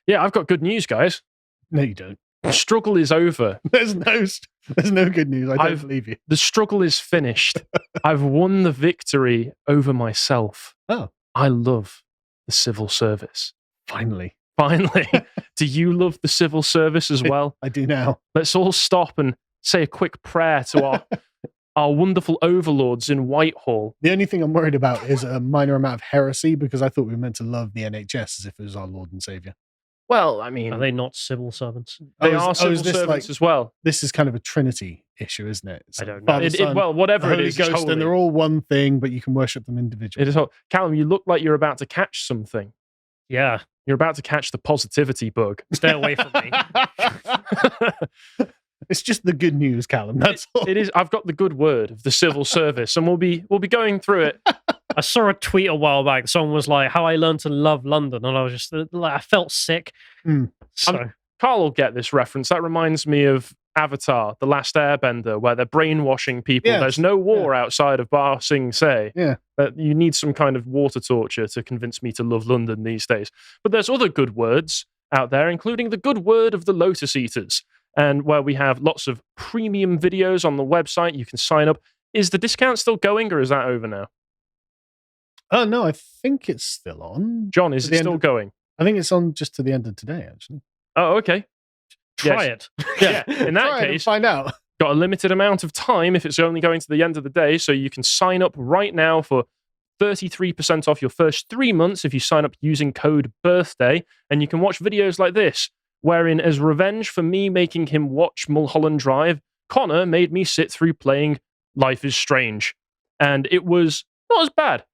Yeah, I've got good news, guys. No, you don't. The struggle is over. There's no good news. I don't believe you. The struggle is finished. I've won the victory over myself. Oh. I love the civil service. Finally. Do you love the civil service as well? I do now. Let's all stop and say a quick prayer to our wonderful overlords in Whitehall. The only thing I'm worried about is a minor amount of heresy, because I thought we were meant to love the NHS as if it was our Lord and Saviour. Well, I mean... Are they not civil servants? They are civil servants as well. This is kind of a Trinity issue, isn't it? I don't know. Father, Well, whatever the Holy it is, Ghost, and they're all one thing, but you can worship them individually. It is. Callum, you look like you're about to catch something. Yeah. You're about to catch the positivity bug. Stay away from me. It's just the good news, Callum. That's all. It is. I've got the good word of the civil service, and we'll be going through it. I saw a tweet a while back. Someone was like, "How I learned to love London," and I was just like, I felt sick. So Carl will get this reference. That reminds me of Avatar: The Last Airbender, where they're brainwashing people. Yes. There's no war outside of Ba Sing Se. Yeah. But you need some kind of water torture to convince me to love London these days. But there's other good words out there, including the good word of the Lotus Eaters, and where we have lots of premium videos on the website. You can sign up. Is the discount still going, or is that over now? Oh, no, I think it's still on. John, is it still going? I think it's on just to the end of today, actually. Oh, okay. try it. Yeah, in that case, find out. Got a limited amount of time if it's only going to the end of the day, so you can sign up right now for 33% off your first 3 months if you sign up using code BIRTHDAY, and you can watch videos like this, wherein as revenge for me making him watch Mulholland Drive, Connor made me sit through playing Life is Strange. And it was not as bad.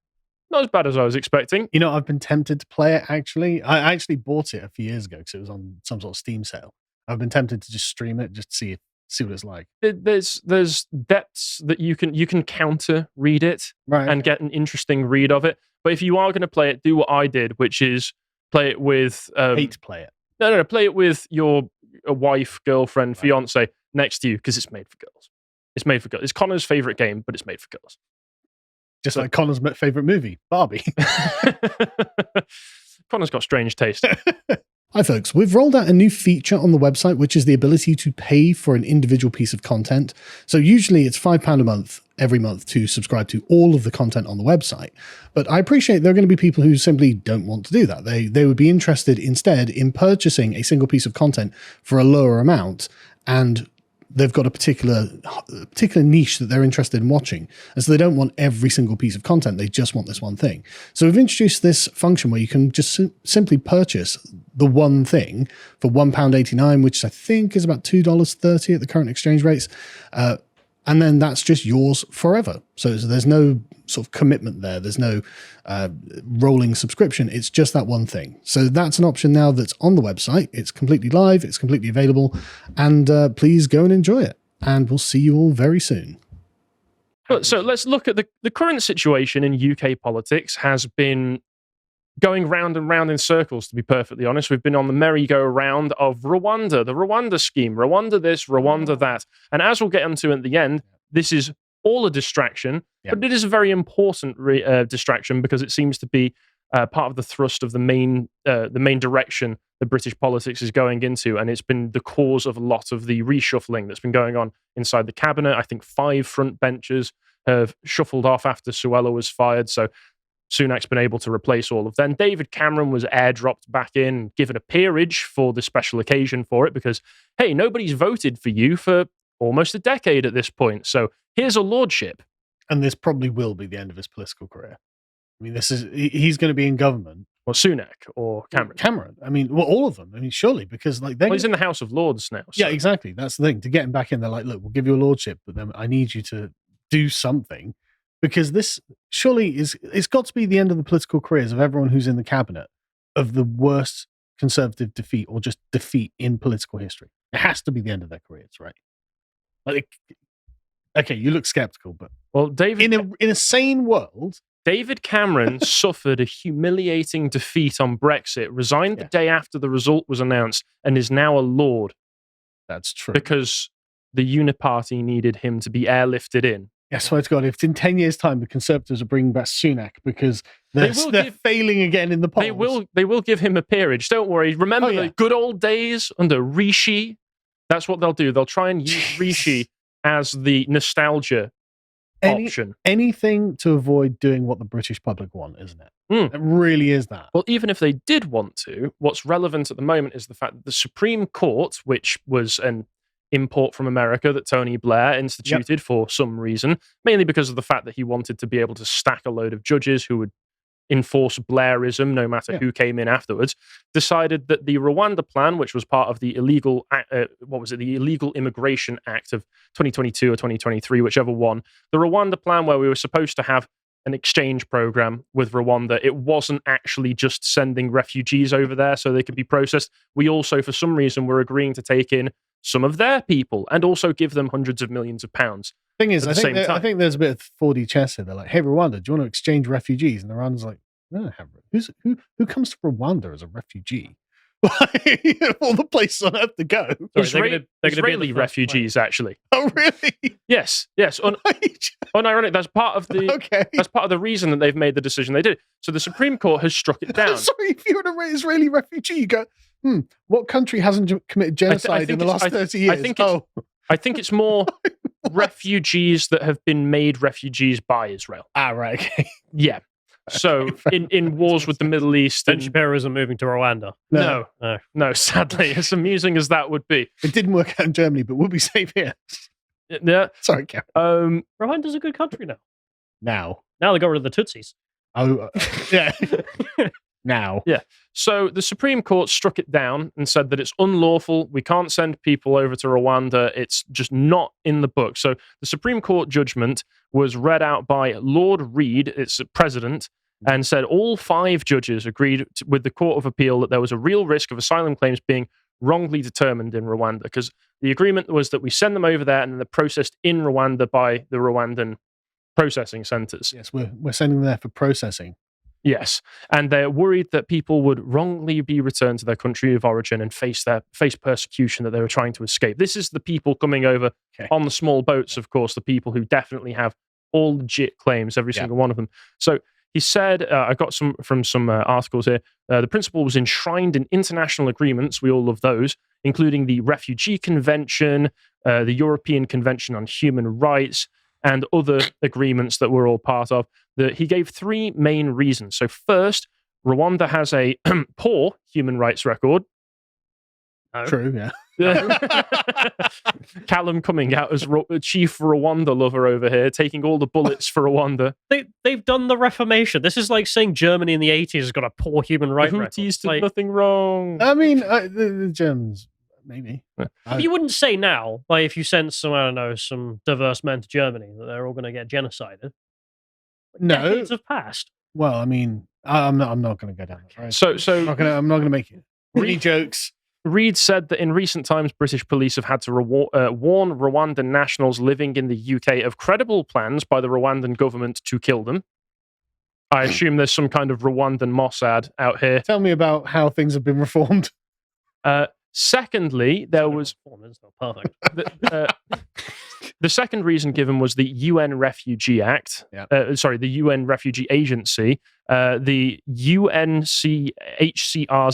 Not as bad as I was expecting. You know, I've been tempted to play it, actually. I actually bought it a few years ago because it was on some sort of Steam sale. I've been tempted to just stream it, just to see what it's like. There's depths that you can counter read it and get an interesting read of it. But if you are going to play it, do what I did, which is play it with... hate play it. No, play it with your wife, girlfriend, fiance next to you, because it's made for girls. It's made for girls. It's Connor's favourite game, but it's made for girls. Just like Connor's favourite movie, Barbie. Connor's got strange taste. Hi folks, we've rolled out a new feature on the website, which is the ability to pay for an individual piece of content. So usually it's £5 a month every month to subscribe to all of the content on the website. But I appreciate there are going to be people who simply don't want to do that. They would be interested instead in purchasing a single piece of content for a lower amount, and they've got a particular niche that they're interested in watching. And so they don't want every single piece of content. They just want this one thing. So we've introduced this function where you can just simply purchase the one thing for £1.89, which I think is about $2.30 at the current exchange rates. And then that's just yours forever. So there's no sort of commitment there. There's no rolling subscription. It's just that one thing. So that's an option now that's on the website. It's completely live. It's completely available. And please go and enjoy it. And we'll see you all very soon. So let's look at the current situation in UK politics has been going round and round in circles, to be perfectly honest. We've been on the merry-go-round of Rwanda, the Rwanda scheme, Rwanda this, Rwanda that. And as we'll get into at the end, this is all a distraction, but it is a very important distraction because it seems to be part of the thrust of the main direction that British politics is going into, and it's been the cause of a lot of the reshuffling that's been going on inside the cabinet. I think 5 front benchers have shuffled off after Suella was fired, so Sunak's been able to replace all of them. David Cameron was airdropped back in, given a peerage for the special occasion for it, because, hey, nobody's voted for you for almost a decade at this point, so here's a lordship. And this probably will be the end of his political career. I mean, he's going to be in government. Or Sunak, or Cameron. Cameron. I mean, well, all of them. I mean, surely, because he's in the House of Lords now. So. Yeah, exactly. That's the thing. To get him back in, they're like, look, we'll give you a lordship, but then I need you to do something. Because this surely it's got to be the end of the political careers of everyone who's in the cabinet of the worst Conservative defeat or just defeat in political history. It has to be the end of their careers, right? Okay, you look skeptical, but David, in a sane world, David Cameron suffered a humiliating defeat on Brexit, resigned the day after the result was announced, and is now a lord. That's true. Because the Uniparty needed him to be airlifted in. I swear to God, if in 10 years' time the Conservatives are bringing back Sunak because They're failing again in the polls. They will give him a peerage. Don't worry. Remember the good old days under Rishi? That's what they'll do. They'll try and use Rishi as the nostalgia option. Anything to avoid doing what the British public want, isn't it? It really is that. Well, even if they did want to, what's relevant at the moment is the fact that the Supreme Court, which was an import from America that Tony Blair instituted for some reason, mainly because of the fact that he wanted to be able to stack a load of judges who would enforce Blairism no matter who came in afterwards, decided that the Rwanda plan, which was part of the illegal, the Illegal Immigration Act of 2022 or 2023, whichever one, the Rwanda plan where we were supposed to have an exchange program with Rwanda, it wasn't actually just sending refugees over there so they could be processed. We also, for some reason, were agreeing to take in some of their people and also give them hundreds of millions of pounds. Thing is, I think there's a bit of 4D chess here. They're like, hey, Rwanda, do you want to exchange refugees? And Rwanda's like, no, who comes to Rwanda as a refugee? All the places on earth to go. Sorry, Israeli refugees, actually. Oh, really? Yes. Unironic. That's part of the. Okay. That's part of the reason that they've made the decision they did. So the Supreme Court has struck it down. Sorry, if you're an Israeli refugee, you go, what country hasn't committed genocide in the last 30 years? I think it's more refugees that have been made refugees by Israel. Ah, right. Okay. Yeah. So in wars with the Middle East, Ben Shapiro isn't moving to Rwanda. No. Sadly, as amusing as that would be, it didn't work out in Germany, but we'll be safe here. Yeah. Sorry, Karen. Rwanda's a good country now. Now they got rid of the Tutsis. Oh, yeah. Now. Yeah. So the Supreme Court struck it down and said that it's unlawful. We can't send people over to Rwanda. It's just not in the book. So the Supreme Court judgment was read out by Lord Reed, its president, and said all 5 judges agreed with the Court of Appeal that there was a real risk of asylum claims being wrongly determined in Rwanda, because the agreement was that we send them over there and then they're processed in Rwanda by the Rwandan processing centers. Yes, we're sending them there for processing. Yes, and they're worried that people would wrongly be returned to their country of origin and face persecution that they were trying to escape. This is the people coming over on the small boats, of course, the people who definitely have all legit claims, every single one of them. So he said, I got some from some articles here, the principle was enshrined in international agreements, we all love those, including the Refugee Convention, the European Convention on Human Rights, and other agreements that we're all part of. He gave 3 main reasons. So first, Rwanda has a poor human rights record. Oh. True, yeah. Callum coming out as chief Rwanda lover over here, taking all the bullets for Rwanda. They've done the Reformation. This is like saying Germany in the 80s has got a poor human rights record. The Houthis did nothing wrong. I mean, the Germans, maybe. You wouldn't say now, like if you sent some diverse men to Germany, that they're all going to get genocided. No. Decades have passed. Well, I mean, I'm not going to go down that road. So I'm not going to make it. Any jokes. Reid said that in recent times, British police have had to warn Rwandan nationals living in the UK of credible plans by the Rwandan government to kill them. I assume there's some kind of Rwandan Mossad out here. Tell me about how things have been reformed. Secondly, there was... Perfect. The second reason given was the UN Refugee Act. The UN Refugee Agency. The UNHCR's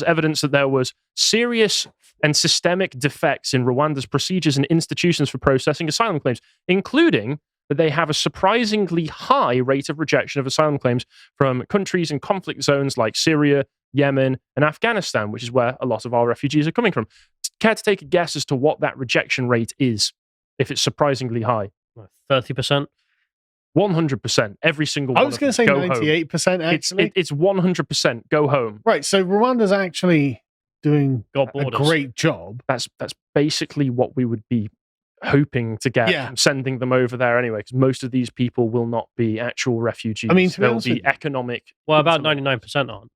evidence that there was serious and systemic defects in Rwanda's procedures and institutions for processing asylum claims, including that they have a surprisingly high rate of rejection of asylum claims from countries in conflict zones like Syria, Yemen, and Afghanistan, which is where a lot of our refugees are coming from. Care to take a guess as to what that rejection rate is, if it's surprisingly high? 30%? 100%. Every single one. I was going to say 98%, actually. It's 100%. Go home. Right, so Rwanda's actually doing a great job. That's basically what we would be hoping to get from sending them over there anyway, because most of these people will not be actual refugees. I mean, they'll be economic. Well, about 99% aren't.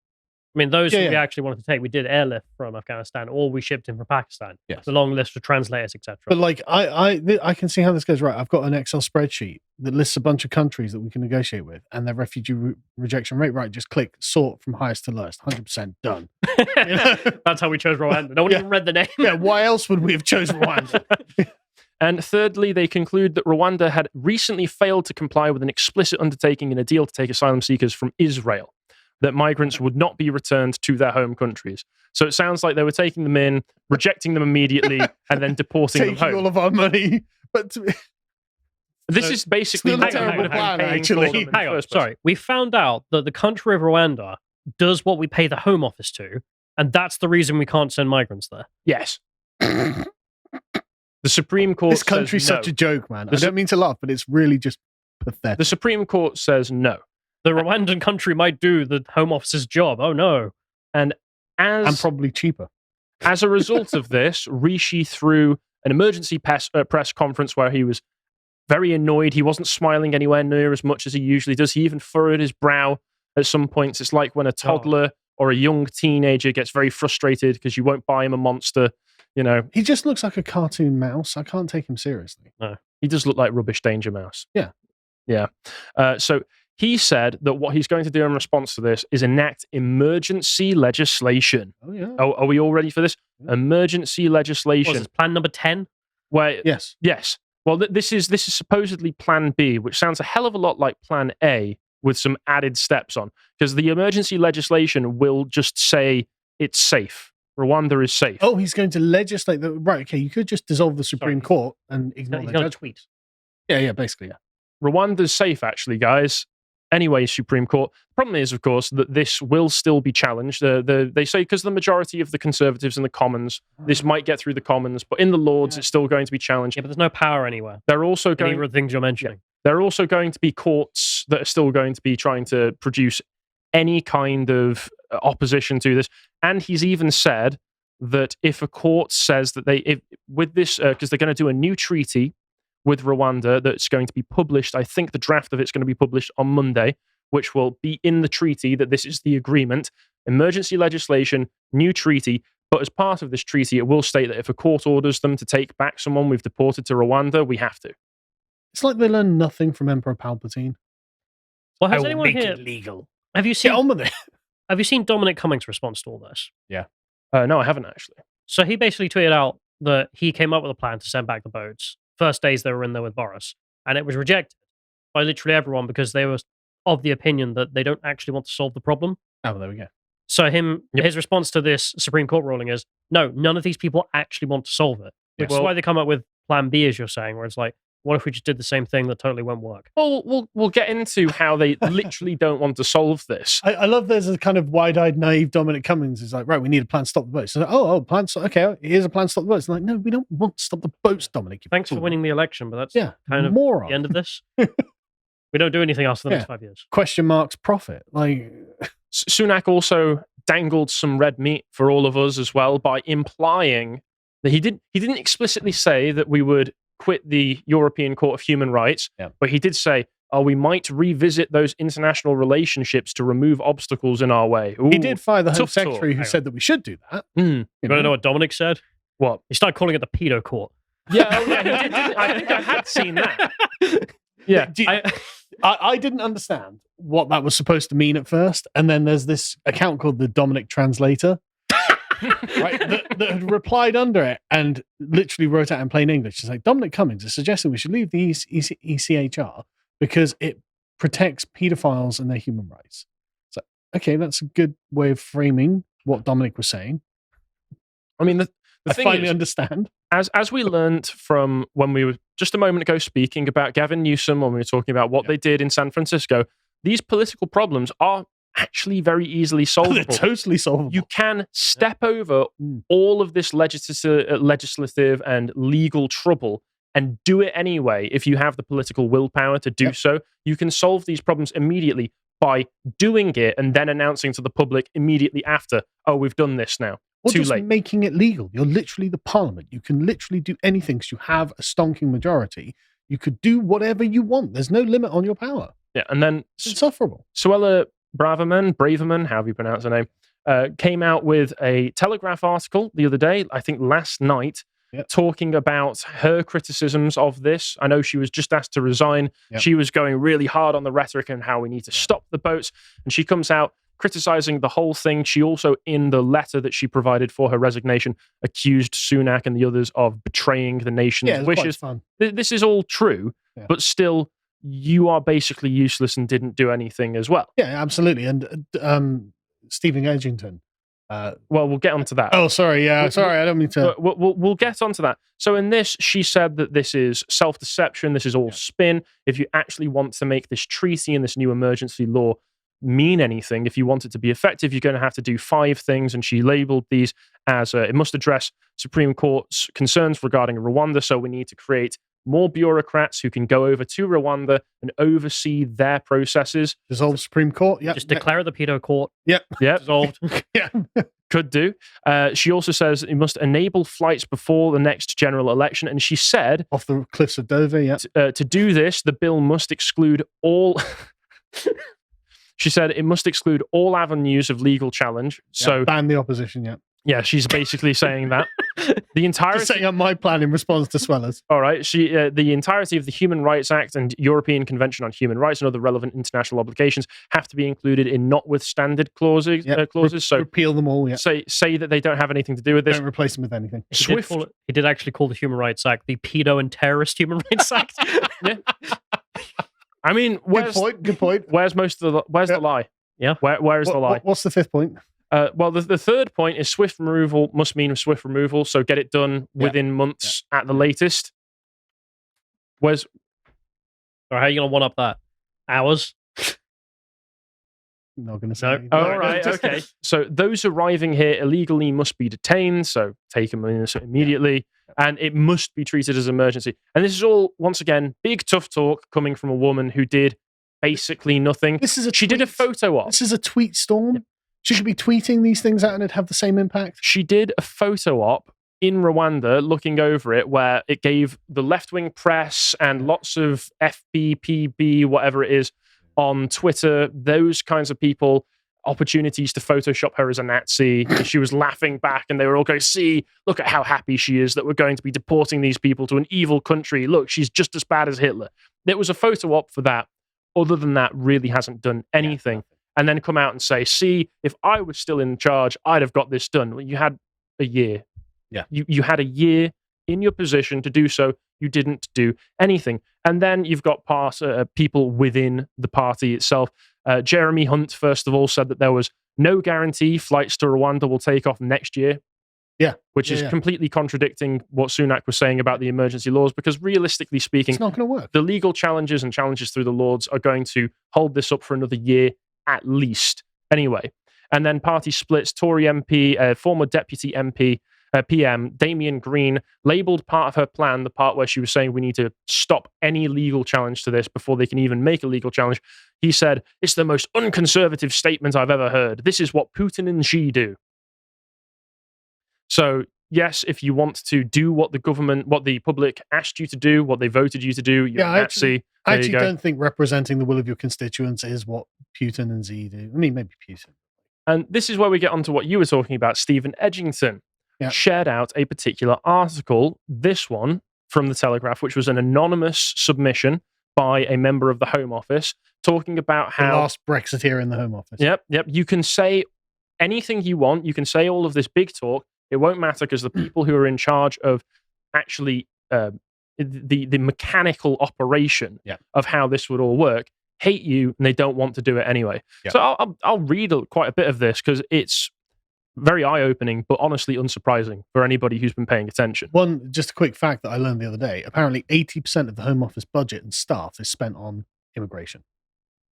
I mean, those who we actually wanted to take, we did airlift from Afghanistan, or we shipped in from Pakistan. Yes. The long list for translators, etc. But like, I can see how this goes. Right, I've got an Excel spreadsheet that lists a bunch of countries that we can negotiate with, and their refugee rejection rate. Right, just click sort from highest to lowest. 100% done. That's how we chose Rwanda. No one even read the name. Yeah, why else would we have chosen Rwanda? And thirdly, they conclude that Rwanda had recently failed to comply with an explicit undertaking in a deal to take asylum seekers from Israel. that migrants would not be returned to their home countries. So it sounds like they were taking them in, rejecting them immediately, and then deporting them home. Taking all of our money. But this is basically still a terrible plan, actually. Hang on, sorry. We found out that the country of Rwanda does what we pay the Home Office to, and that's the reason we can't send migrants there. Yes. The Supreme Court this country's says no. such a joke, man. I don't mean to laugh, but it's really just pathetic. The Supreme Court says no. The Rwandan country might do the Home Office's job. Oh, no. And probably cheaper. As a result of this, Rishi threw an emergency press conference where he was very annoyed. He wasn't smiling anywhere near as much as he usually does. He even furrowed his brow at some points. It's like when a toddler or a young teenager gets very frustrated because you won't buy him a monster. You know, he just looks like a cartoon mouse. I can't take him seriously. No, he does look like Rubbish Danger Mouse. Yeah. So he said that what he's going to do in response to this is enact emergency legislation. Oh, yeah. Are we all ready for this? Yeah. Emergency legislation. What is this, plan number 10? Where, yes. Well, this is supposedly Plan B, which sounds a hell of a lot like Plan A with some added steps on, because the emergency legislation will just say it's safe. Rwanda is safe. Oh, he's going to legislate that. Right. Okay. You could just dissolve the Supreme Court and ignore the judge. Tweet. Yeah. Basically, yeah. Rwanda's safe, actually, guys. Anyway, Supreme Court. The problem is, of course, that this will still be challenged. They say because the majority of the Conservatives in the Commons, this might get through the Commons, but in the Lords, it's still going to be challenged. Yeah, but there's no power anywhere. They're also going. Any of the things you're mentioning. There are also going to be courts that are still going to be trying to produce any kind of opposition to this. And he's even said that if a court says that with this, because they're going to do a new treaty with Rwanda that's going to be published, I think the draft of it's going to be published on Monday, which will be in the treaty that this is the agreement, emergency legislation, new treaty. But as part of this treaty, it will state that if a court orders them to take back someone we've deported to Rwanda, we have to. It's like they learned nothing from Emperor Palpatine. Well, has anyone here legal? Have you seen? Get on with it. Have you seen Dominic Cummings' response to all this? Yeah. No, I haven't actually. So he basically tweeted out that he came up with a plan to send back the boats. First days they were in there with Boris, and it was rejected by literally everyone because they were of the opinion that they don't actually want to solve the problem. Oh, well, there we go. So his response to this Supreme Court ruling is, no, none of these people actually want to solve it. Which is why they come up with Plan B, as you're saying, where it's like, what if we just did the same thing that totally won't work? Well, we'll get into how they literally don't want to solve this. I love there's a kind of wide-eyed, naive Dominic Cummings is like, right, we need a plan to stop the boats. So, plan, okay, here's a plan to stop the boats. And like, no, we don't want to stop the boats, Dominic. Thanks for winning the election, but that's kind of moron. The end of this. We don't do anything else for the next 5 years. Question marks profit. Like Sunak also dangled some red meat for all of us as well by implying that he didn't explicitly say that we would quit the European Court of Human Rights, but he did say, we might revisit those international relationships to remove obstacles in our way. Ooh, he did fire the Home Secretary who said that we should do that. You want to know what Dominic said? What? He started calling it the pedo court. Yeah, he did. I think I had seen that. Yeah. I didn't understand what that was supposed to mean at first, and then there's this account called the Dominic Translator, right, that had replied under it and literally wrote out in plain English. It's like, Dominic Cummings is suggesting we should leave the ECHR because it protects pedophiles and their human rights. So, okay, that's a good way of framing what Dominic was saying. I mean, I finally understand. As we learned from when we were just a moment ago speaking about Gavin Newsom, when we were talking about what they did in San Francisco, these political problems are actually very easily solvable. They're totally solvable. You can step over all of this legislative and legal trouble and do it anyway if you have the political willpower to do so. You can solve these problems immediately by doing it and then announcing to the public immediately after, we've done this now. Or Too just late. Making it legal. You're literally the parliament. You can literally do anything because you have a stonking majority. You could do whatever you want. There's no limit on your power. Yeah, and then it's insufferable. Suella Braverman, however you pronounce her name, came out with a Telegraph article the other day, I think last night, talking about her criticisms of this. I know she was just asked to resign. She was going really hard on the rhetoric and how we need to stop the boats. And she comes out criticizing the whole thing. She also, in the letter that she provided for her resignation, accused Sunak and the others of betraying the nation's wishes. Fun. This is all true, but still, you are basically useless and didn't do anything as well. Yeah, absolutely. And Stephen Edgington. Well, we'll get onto that. Oh, sorry. Yeah, sorry. I don't mean to. We'll get onto that. So in this, she said that this is self-deception. This is all spin. If you actually want to make this treaty and this new emergency law mean anything, if you want it to be effective, you're going to have to do 5 things. And she labeled these as it must address Supreme Court's concerns regarding Rwanda. So we need to create more bureaucrats who can go over to Rwanda and oversee their processes. Dissolve Supreme Court. Yeah. Just declare the pedo court. Yep. Yep. Dissolved. Yeah. Could do. She also says it must enable flights before the next general election. And she said, Off the cliffs of Dover. Yeah. To do this, the bill must exclude all. She said it must exclude all avenues of legal challenge. So ban the opposition. Yeah. Yeah, she's basically saying that the entirety. Just setting up my plan in response to Swellers. All right, the entirety of the Human Rights Act and European Convention on Human Rights and other relevant international obligations have to be included in notwithstanding clauses. Clauses. So repeal them all. Yeah. Say that they don't have anything to do with this. Don't replace them with anything. He did actually call the Human Rights Act the Pedo and Terrorist Human Rights Act. Yeah. I mean, good point. Where's the lie? Yeah. Where is the lie? What's the 5th point? Well, the third point is swift removal must mean swift removal. So get it done within months at the latest. Or how are you going to one up that? Hours? Not going to say. No. All right. Okay. So those arriving here illegally must be detained. So take them immediately. And it must be treated as an emergency. And this is all, once again, big tough talk coming from a woman who did basically nothing. She did a photo op. This is a tweet storm. Yep. She should be tweeting these things out and it'd have the same impact. She did a photo op in Rwanda looking over it where it gave the left-wing press and lots of FBPB, whatever it is, on Twitter, those kinds of people, opportunities to Photoshop her as a Nazi. And she was laughing back and they were all going, see, look at how happy she is that we're going to be deporting these people to an evil country. Look, she's just as bad as Hitler. It was a photo op for that. Other than that, really hasn't done anything. And then come out and say, see, if I was still in charge, I'd have got this done. Well, you had a year. Yeah. You had a year in your position to do so. You didn't do anything. And then you've got people within the party itself. Jeremy Hunt, first of all, said that there was no guarantee flights to Rwanda will take off next year. Yeah. Which is completely contradicting what Sunak was saying about the emergency laws, because realistically speaking, it's not going to work. The legal challenges and challenges through the Lords are going to hold this up for another year at least. Anyway, and then party splits. Tory MP, former deputy MP, PM, Damien Green, labelled part of her plan, the part where she was saying we need to stop any legal challenge to this before they can even make a legal challenge. He said, it's the most unconservative statement I've ever heard. This is what Putin and Xi do. So, yes, if you want to do what the public asked you to do, what they voted you to do, you're a Nazi. I actually don't think representing the will of your constituents is what Putin and Xi do. I mean, maybe Putin. And this is where we get onto what you were talking about. Stephen Edgington shared out a particular article, this one from the Telegraph, which was an anonymous submission by a member of the Home Office, talking about how... The last Brexiteer in the Home Office. Yep. You can say anything you want. You can say all of this big talk. It won't matter because the people who are in charge of actually the mechanical operation of how this would all work hate you and they don't want to do it anyway. Yeah. So I'll read quite a bit of this because it's very eye-opening, but honestly unsurprising for anybody who's been paying attention. Just a quick fact that I learned the other day. Apparently 80% of the Home Office budget and staff is spent on immigration.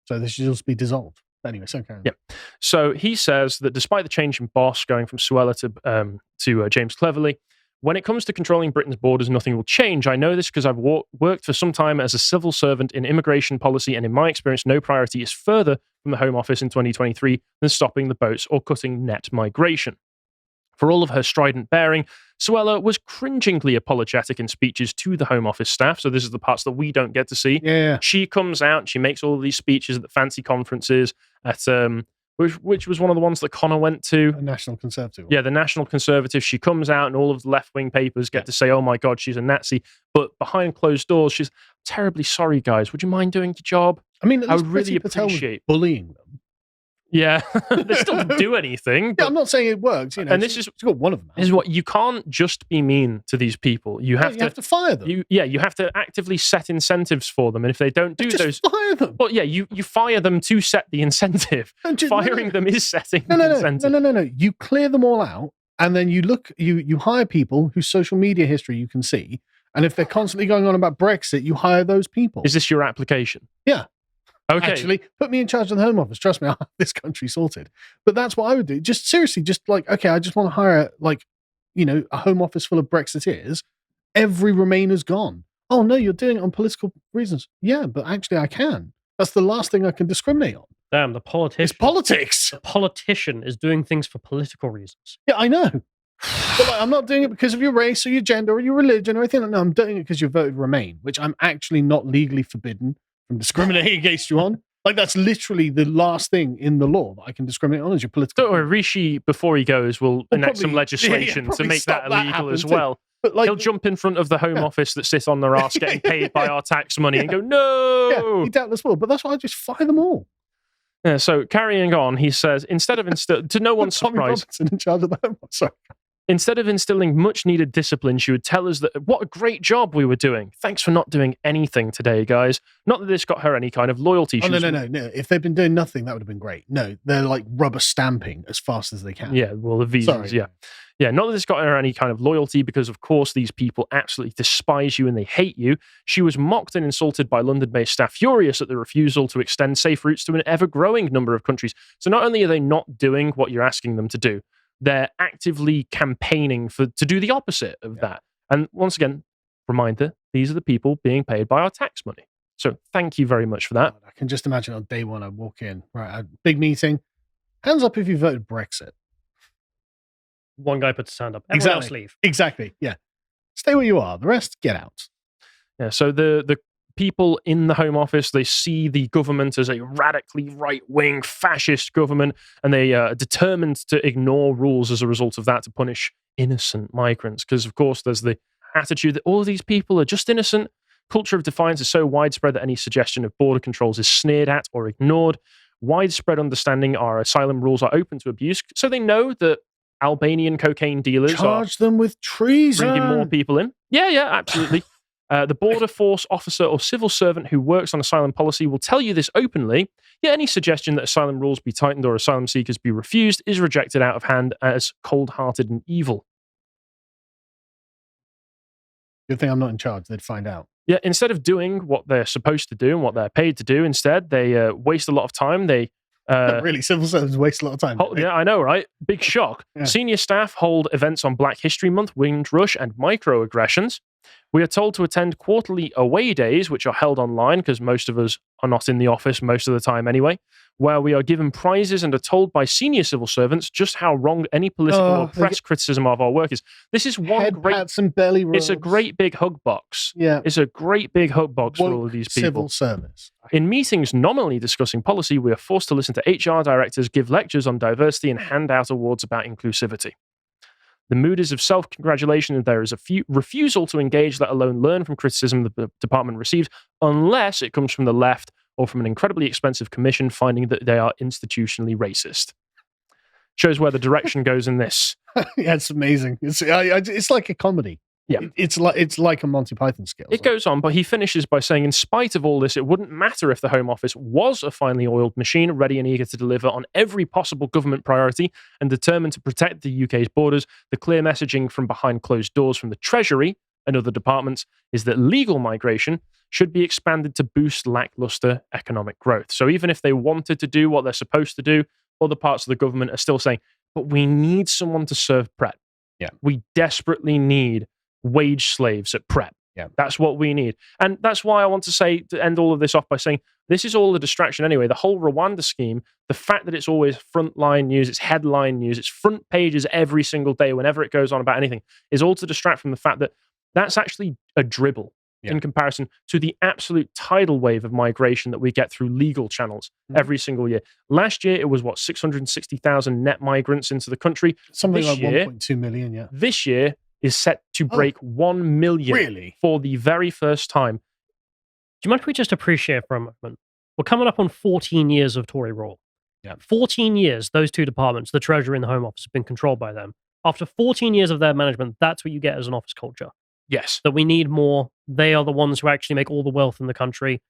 So this should just be dissolved. Anyway, so carry on. Yeah. So he says that despite the change in boss going from Suella to James Cleverly, when it comes to controlling Britain's borders, nothing will change. I know this because I've worked for some time as a civil servant in immigration policy, and in my experience, no priority is further from the Home Office in 2023 than stopping the boats or cutting net migration. For all of her strident bearing, Suella was cringingly apologetic in speeches to the Home Office staff. So this is the parts that we don't get to see. Yeah. She comes out, she makes all of these speeches at the fancy conferences, at which was one of the ones that Connor went to. The National Conservative. Yeah, the National Conservative. She comes out and all of the left-wing papers get to say, oh my God, she's a Nazi. But behind closed doors, she's terribly sorry, guys. Would you mind doing your job? I mean, I would really appreciate bullying them. Yeah, they still didn't do anything. Yeah, But, I'm not saying it works. and this is got one of them. is what you can't just be mean to these people. You have to fire them. You have to actively set incentives for them, and if they don't do those, fire them. well, yeah, you fire them to set the incentive. Firing them is setting the incentive. No. You clear them all out, and then you hire people whose social media history you can see, and if they're constantly going on about Brexit, you hire those people. Is this your application? Yeah. Okay. Actually, put me in charge of the Home Office. Trust me, I'll have this country sorted. But that's what I would do. Just seriously, okay, I just want to hire a Home Office full of Brexiteers. Every Remainer gone. Oh no, you're doing it on political reasons. Yeah, but actually I can. That's the last thing I can discriminate on. Damn, the politician. It's politics. The politician is doing things for political reasons. Yeah, I know. But I'm not doing it because of your race or your gender or your religion or anything. No, I'm doing it because you voted Remain, which I'm actually not legally forbidden from discriminating against you on. That's literally the last thing in the law that I can discriminate on is your political. Don't worry, Rishi, before he goes, will enact some legislation to make that illegal as well. But he'll jump in front of the Home Office that sits on their arse getting paid by our tax money and go, no! Yeah, he doubtless will, but that's why I just fire them all. Yeah, so carrying on, he says, to no one's surprise, in charge of the Home Office. Sorry. Instead of instilling much needed discipline, she would tell us that what a great job we were doing. Thanks for not doing anything today, guys. Not that this got her any kind of loyalty. No. If they'd been doing nothing, that would have been great. No, they're like rubber stamping as fast as they can. Yeah, well, the visas, yeah. Yeah, not that this got her any kind of loyalty because, of course, these people absolutely despise you and they hate you. She was mocked and insulted by London-based staff, furious at the refusal to extend safe routes to an ever-growing number of countries. So not only are they not doing what you're asking them to do, they're actively campaigning to do the opposite of that. And once again, reminder, these are the people being paid by our tax money. So thank you very much for that. I can just imagine on day one, I walk in, right, a big meeting. Hands up if you voted Brexit. One guy puts his hand up. Everyone else leave. Exactly. Yeah. Stay where you are. The rest, get out. Yeah. So the people in the Home Office, they see the government as a radically right-wing fascist government, and they are determined to ignore rules as a result of that to punish innocent migrants. Because, of course, there's the attitude that all of these people are just innocent. Culture of defiance is so widespread that any suggestion of border controls is sneered at or ignored. Widespread understanding our asylum rules are open to abuse, so they know that Albanian cocaine dealers charge them with treason, bringing more people in. Yeah, absolutely. The border force officer or civil servant who works on asylum policy will tell you this openly, yet any suggestion that asylum rules be tightened or asylum seekers be refused is rejected out of hand as cold-hearted and evil. Good thing I'm not in charge. They'd find out. Yeah, instead of doing what they're supposed to do and what they're paid to do, instead, they waste a lot of time. They really, civil servants waste a lot of time. Yeah, I know, right? Big shock. Yeah. Senior staff hold events on Black History Month, Windrush, and microaggressions. We are told to attend quarterly away days, which are held online because most of us are not in the office most of the time anyway, where we are given prizes and are told by senior civil servants just how wrong any political or press criticism of our work is. This is one head pats and belly rubs. It's a great big hug box. Yeah. It's a great big hug box for all of these people. Civil service. In meetings nominally discussing policy, we are forced to listen to HR directors give lectures on diversity and hand out awards about inclusivity. The mood is of self-congratulation, and there is a refusal to engage, let alone learn from criticism the department receives, unless it comes from the left or from an incredibly expensive commission finding that they are institutionally racist. Shows where the direction goes in this. Yeah, it's amazing. It's like a comedy. Yeah, it's like a Monty Python skit. It goes on, but he finishes by saying, in spite of all this, it wouldn't matter if the Home Office was a finely oiled machine, ready and eager to deliver on every possible government priority and determined to protect the UK's borders. The clear messaging from behind closed doors from the Treasury and other departments is that legal migration should be expanded to boost lackluster economic growth. So even if they wanted to do what they're supposed to do, other parts of the government are still saying, but we need someone to serve PrEP. Yeah, we desperately need wage slaves at PrEP. Yeah, that's what we need. And that's why I want to end all of this off by saying this is all a distraction anyway. The whole Rwanda scheme, the fact that it's always frontline news, it's headline news, it's front pages every single day whenever it goes on about anything, is all to distract from the fact that that's actually a dribble in comparison to the absolute tidal wave of migration that we get through legal channels every single year. Last year, it was 660,000 net migrants into the country. Something like 1.2 million, yeah. This year is set to break 1 million for the very first time. Do you mind if we just appreciate for a moment? We're coming up on 14 years of Tory rule. Yeah. 14 years, those two departments, the Treasury and the Home Office, have been controlled by them. After 14 years of their management, that's what you get as an office culture. Yes. That we need more. They are the ones who actually make all the wealth in the country.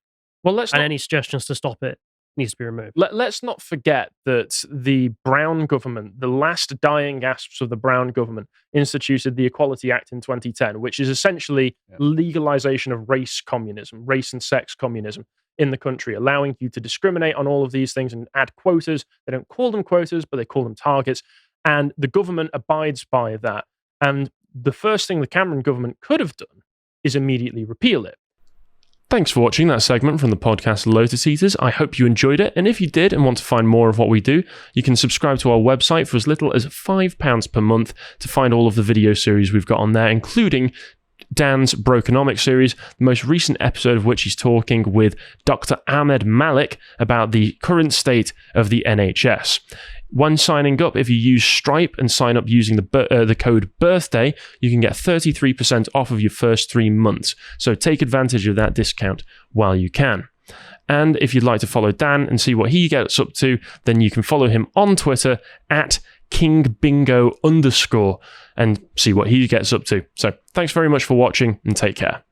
Well, any suggestions to stop it needs to be removed. Let's not forget that the Brown government, the last dying gasps of the Brown government, instituted the Equality Act in 2010, which is essentially legalization of race communism, race and sex communism in the country, allowing you to discriminate on all of these things and add quotas. They don't call them quotas, but they call them targets. And the government abides by that. And the first thing the Cameron government could have done is immediately repeal it. Thanks for watching that segment from the podcast Lotus Eaters. I hope you enjoyed it. And if you did and want to find more of what we do, you can subscribe to our website for as little as £5 per month to find all of the video series we've got on there, including Dan's Brokenomics series, the most recent episode of which he's talking with Dr. Ahmed Malik about the current state of the NHS. When signing up, if you use Stripe and sign up using the code BIRTHDAY, you can get 33% off of your first 3 months. So take advantage of that discount while you can. And if you'd like to follow Dan and see what he gets up to, then you can follow him on Twitter at KingBingo_ and see what he gets up to. So thanks very much for watching and take care.